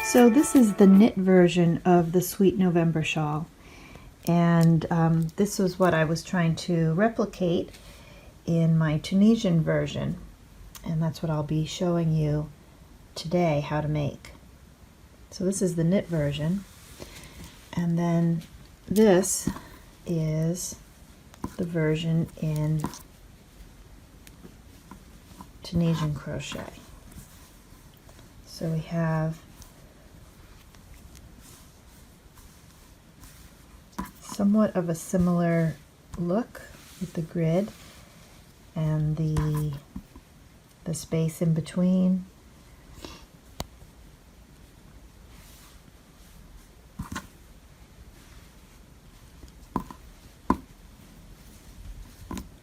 So this is the knit version of the Sweet November shawl, and this was what I was trying to replicate in my Tunisian version, and that's what I'll be showing you today how to make. So this is the knit version, and then this is the version in Tunisian crochet. So we have somewhat of a similar look with the grid and the space in between.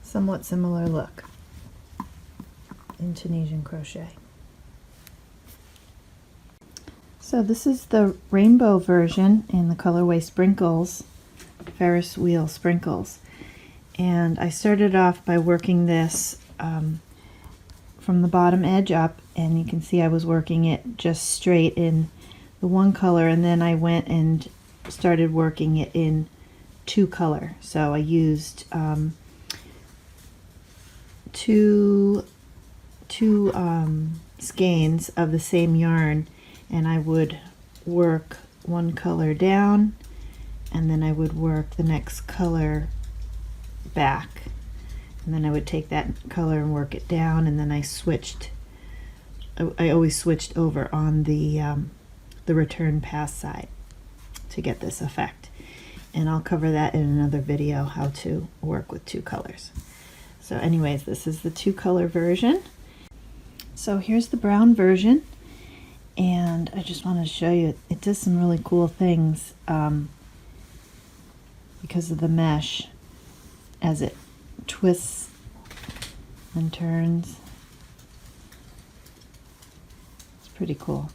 Somewhat similar look in Tunisian crochet. So this is the rainbow version in the colorway Sprinkles, Ferris wheel Sprinkles, and I started off by working this from the bottom edge up, and you can see I was working it just straight in the one color, and then I went and started working it in two color. So I used two skeins of the same yarn, and I would work one color down, and then I would work the next color back, and then I would take that color and work it down, and then I always switched over on the return pass side to get this effect, and I'll cover that in another video, how to work with two colors. So anyways, this is the two color version. So here's the brown version, and I just want to show you it does some really cool things because of the mesh as it twists and turns. It's pretty cool.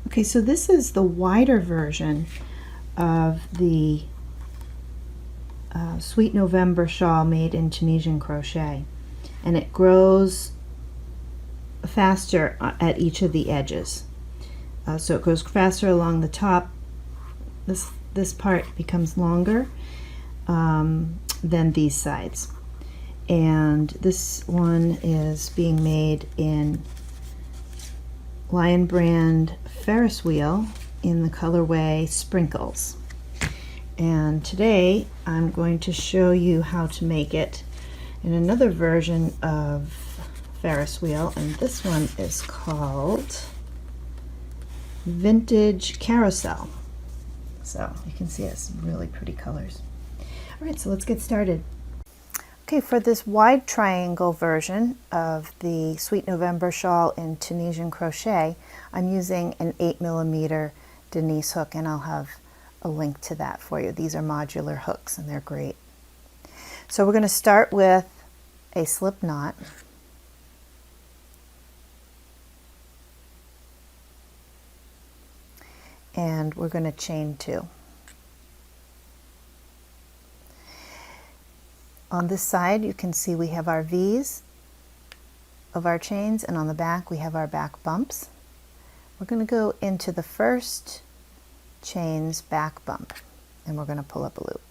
Okay, so this is the wider version of the Sweet November shawl made in Tunisian crochet, and it grows faster at each of the edges. So it goes faster along the top. This part becomes longer than these sides, and this one is being made in Lion Brand Ferris wheel in the colorway Sprinkles. And today I'm going to show you how to make it in another version of Ferris wheel, and this one is called Vintage Carousel. So you can see it's really pretty colors. All right, so let's get started. Okay, for this wide triangle version of the Sweet November shawl in Tunisian crochet, I'm using an 8mm Denise hook, and I'll have a link to that for you. These are modular hooks, and they're great. So we're going to start with a slip knot. And we're going to chain 2. On this side you can see we have our V's of our chains, and on the back we have our back bumps. We're going to go into the first chain's back bump, and we're going to pull up a loop.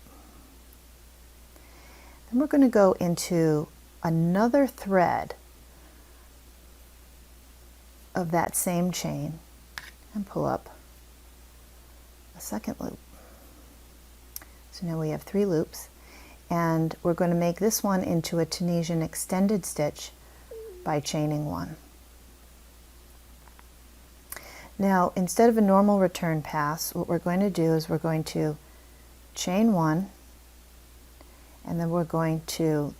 Then we're going to go into another thread of that same chain and pull up a second loop. So now we have 3 loops, and we're going to make this one into a Tunisian extended stitch by chaining 1. Now, instead of a normal return pass, what we're going to do is we're going to chain 1, and then we're going to,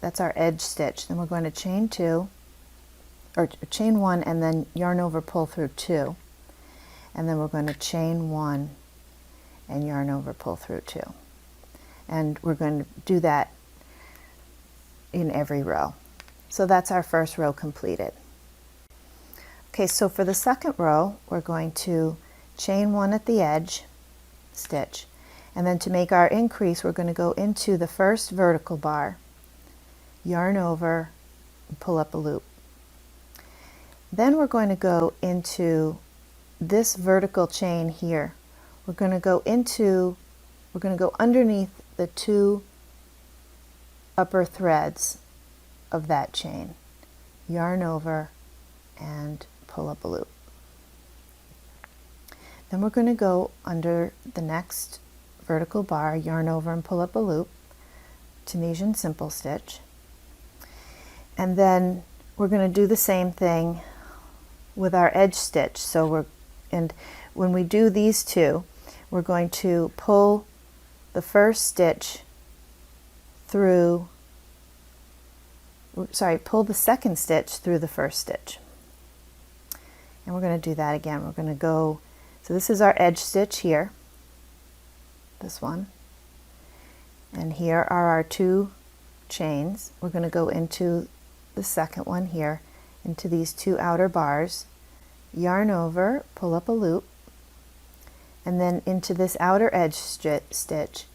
that's our edge stitch, then we're going to chain 2, or chain 1 and then yarn over, pull through 2, and then we're going to chain 1 and yarn over, pull through 2. And we're going to do that in every row. So that's our first row completed. Okay, so for the second row, we're going to chain 1 at the edge stitch, and then to make our increase, we're going to go into the first vertical bar, yarn over, and pull up a loop. Then we're going to go into this vertical chain here. We're going to go underneath the 2 upper threads of that chain. Yarn over and pull up a loop. Then we're going to go under the next vertical bar, yarn over and pull up a loop, Tunisian simple stitch. And then we're going to do the same thing with our edge stitch. And when we do these two, we're going to pull the first stitch through, pull the second stitch through the first stitch. And we're going to do that again. We're going to go, so this is our edge stitch here, this one. And here are our 2 chains. We're going to go into the second one here, into these 2 outer bars, yarn over, pull up a loop, and then into this outer edge stitch,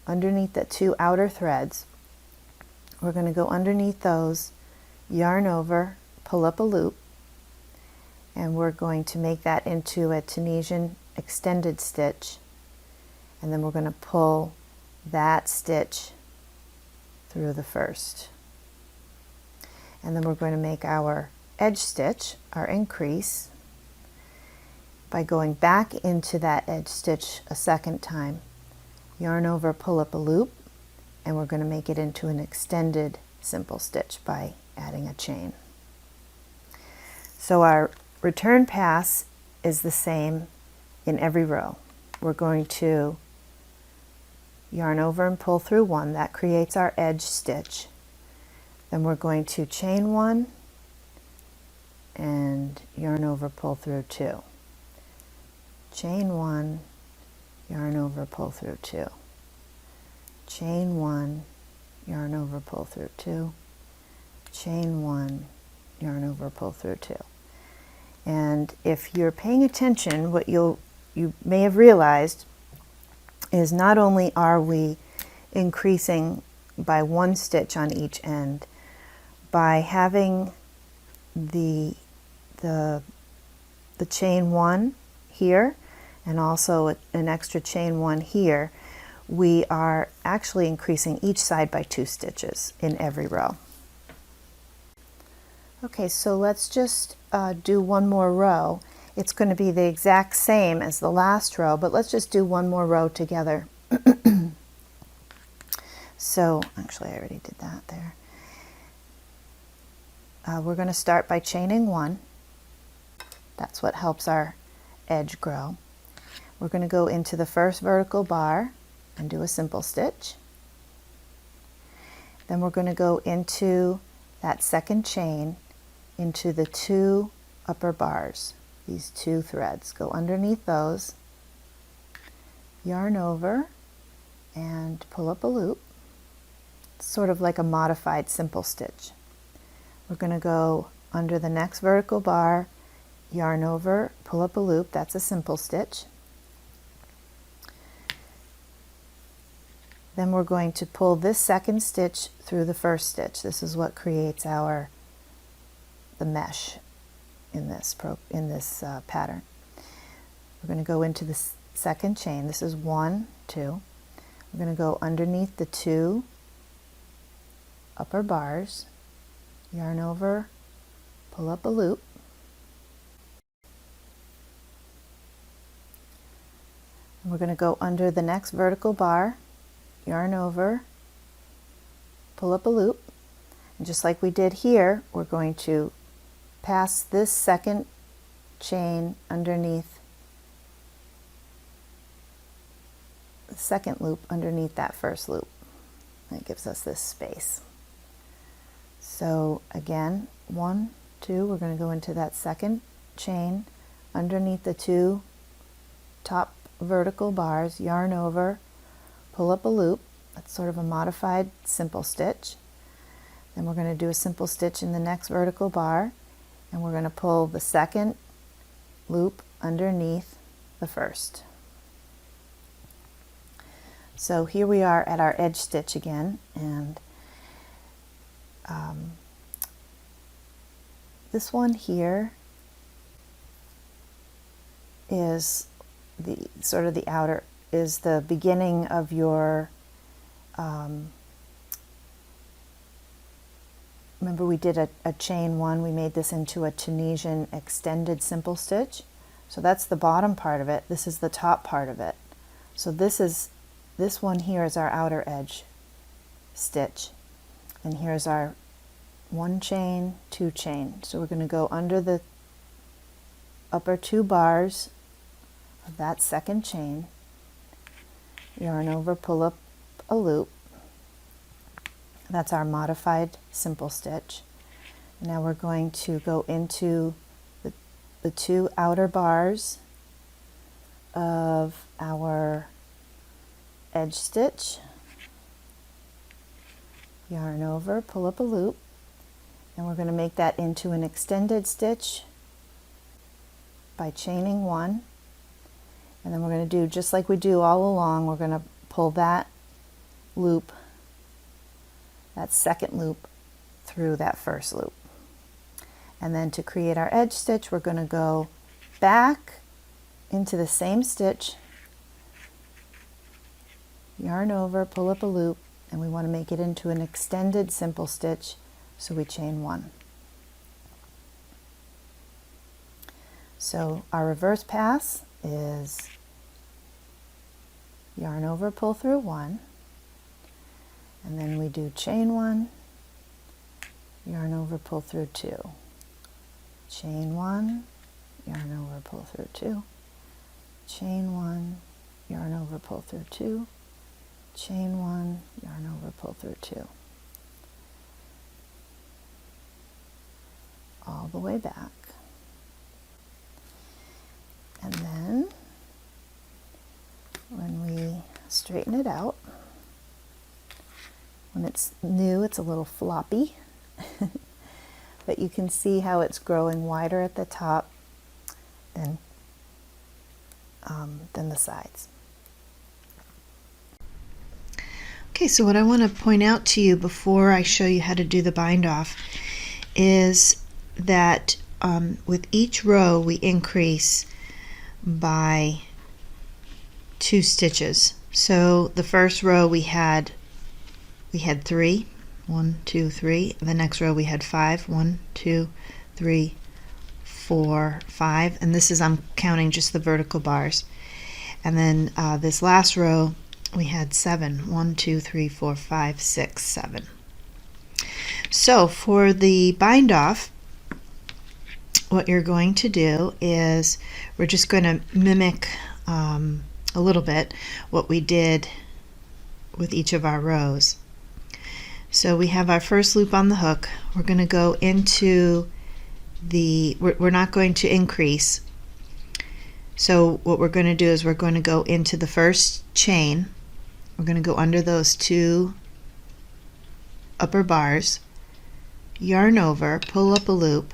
underneath the 2 outer threads. We're going to go underneath those, yarn over, pull up a loop, and we're going to make that into a Tunisian extended stitch, and then we're going to pull that stitch through the first. And then we're going to make our edge stitch, our increase, by going back into that edge stitch a second time, yarn over, pull up a loop, and we're going to make it into an extended simple stitch by adding a chain. So our return pass is the same in every row. We're going to yarn over and pull through 1. That creates our edge stitch. Then we're going to chain 1 and yarn over, pull through 2. Chain 1, yarn over, pull through 2. Chain 1, yarn over, pull through 2. Chain 1, yarn over, pull through 2. And if you're paying attention, what you may have realized is not only are we increasing by 1 stitch on each end, by having the chain 1 here and also an extra chain 1 here, we are actually increasing each side by 2 stitches in every row. Okay, so let's just do one more row. It's going to be the exact same as the last row, but let's just do one more row together. So actually I already did that there. We're going to start by chaining 1. That's what helps our edge grow. We're going to go into the first vertical bar and do a simple stitch. Then we're going to go into that second chain into the 2 upper bars, these 2 threads. Go underneath those, yarn over, and pull up a loop. It's sort of like a modified simple stitch. We're going to go under the next vertical bar, yarn over, pull up a loop. That's a simple stitch. Then we're going to pull this second stitch through the first stitch. This is what creates the mesh in this pattern. We're going to go into the second chain. This is 1, 2. We're going to go underneath the 2 upper bars, yarn over, pull up a loop. And we're going to go under the next vertical bar, yarn over, pull up a loop. And just like we did here, we're going to pass this second chain underneath the second loop underneath that first loop. That gives us this space. So again, 1, 2, we're going to go into that second chain underneath the 2 top vertical bars, yarn over, pull up a loop. That's sort of a modified simple stitch. Then we're going to do a simple stitch in the next vertical bar, and we're going to pull the second loop underneath the first. So here we are at our edge stitch again, and this one here is the sort of the outer, is the beginning of your, remember we did a chain one, we made this into a Tunisian extended simple stitch. So that's the bottom part of it. This is the top part of it. So this one here is our outer edge stitch. And here's our 1 chain, 2 chain. So we're going to go under the upper 2 bars of that second chain, yarn over, pull up a loop. That's our modified simple stitch. Now we're going to go into the 2 outer bars of our edge stitch, yarn over, pull up a loop, and we're going to make that into an extended stitch by chaining 1, and then we're going to do just like we do all along. We're going to pull that loop, that second loop, through that first loop. And then to create our edge stitch, we're going to go back into the same stitch, yarn over, pull up a loop, and we want to make it into an extended simple stitch, so we chain 1. So our reverse pass is yarn over, pull through 1, and then we do chain 1, yarn over, pull through 2, chain 1, yarn over, pull through 2, chain 1, yarn over, pull through 2, chain 1, yarn over, pull through 2, all the way back. And then when we straighten it out, when it's new, it's a little floppy, but you can see how it's growing wider at the top than the sides. Okay, so what I want to point out to you before I show you how to do the bind off is that with each row we increase by 2 stitches. So the first row we had 3, 1, 2, 3. The next row we had 5, 1, 2, 3, 4, 5, and this is, I'm counting just the vertical bars. And then this last row we had 7, 1, 2, 3, 4, 5, 6, 7. So for the bind off, what you're going to do is we're just going to mimic a little bit what we did with each of our rows. So we have our first loop on the hook. We're going to go into the, we're not going to increase. So what we're going to do is we're going to go into the first chain. We're going to go under those 2 upper bars, yarn over, pull up a loop,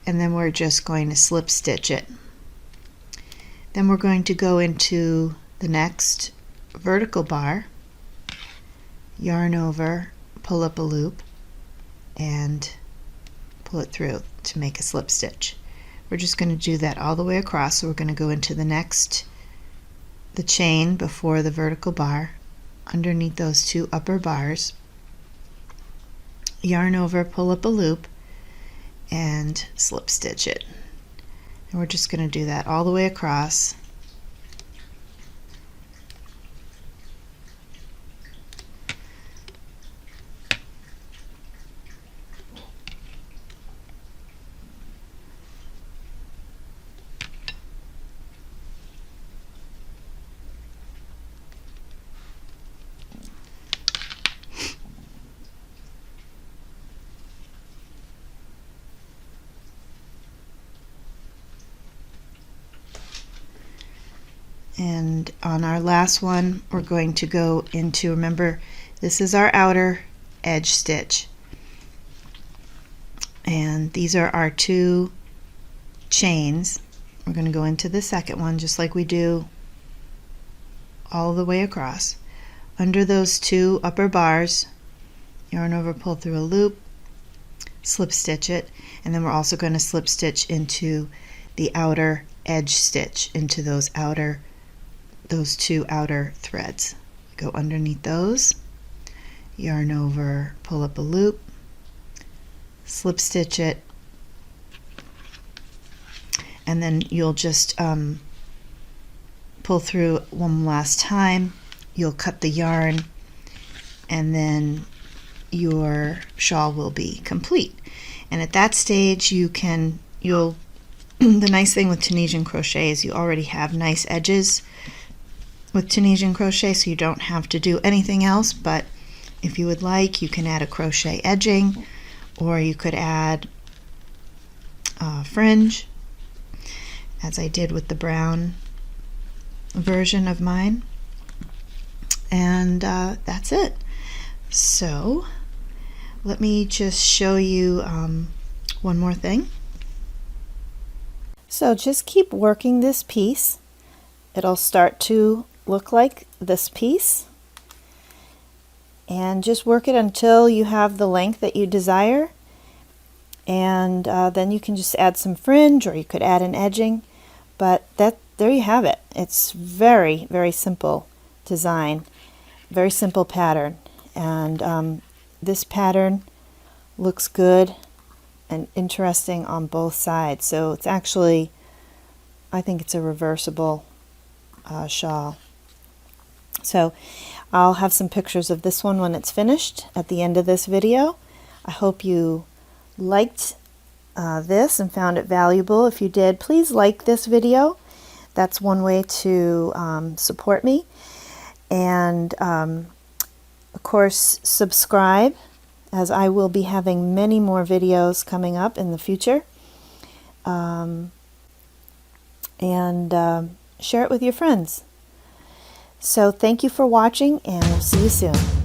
and then we're just going to slip stitch it. Then we're going to go into the next vertical bar, yarn over, pull up a loop, and pull it through to make a slip stitch. We're just going to do that all the way across. So we're going to go into the next, the chain before the vertical bar, underneath those 2 upper bars, yarn over, pull up a loop, and slip stitch it. And we're just going to do that all the way across. And on our last one, we're going to go into, remember, this is our outer edge stitch. And these are our 2 chains. We're going to go into the second one just like we do all the way across. Under those 2 upper bars, yarn over, pull through a loop, slip stitch it, and then we're also going to slip stitch into the outer edge stitch, into those two outer threads. Go underneath those, yarn over, pull up a loop, slip stitch it, and then you'll just pull through one last time. You'll cut the yarn, and then your shawl will be complete. And at that stage you'll the nice thing with Tunisian crochet is you already have nice edges with Tunisian crochet, so you don't have to do anything else. But if you would like, you can add a crochet edging, or you could add fringe, as I did with the brown version of mine. And that's it. So let me just show you one more thing. So just keep working this piece. It'll start to look like this piece, and just work it until you have the length that you desire, and then you can just add some fringe, or you could add an edging. But there you have it. It's very, very simple design, very simple pattern, and this pattern looks good and interesting on both sides. So it's actually, I think it's a reversible shawl. So I'll have some pictures of this one when it's finished at the end of this video. I hope you liked this and found it valuable. If you did, please like this video. That's one way to support me. And of course, subscribe, as I will be having many more videos coming up in the future. And share it with your friends. So thank you for watching, and we'll see you soon.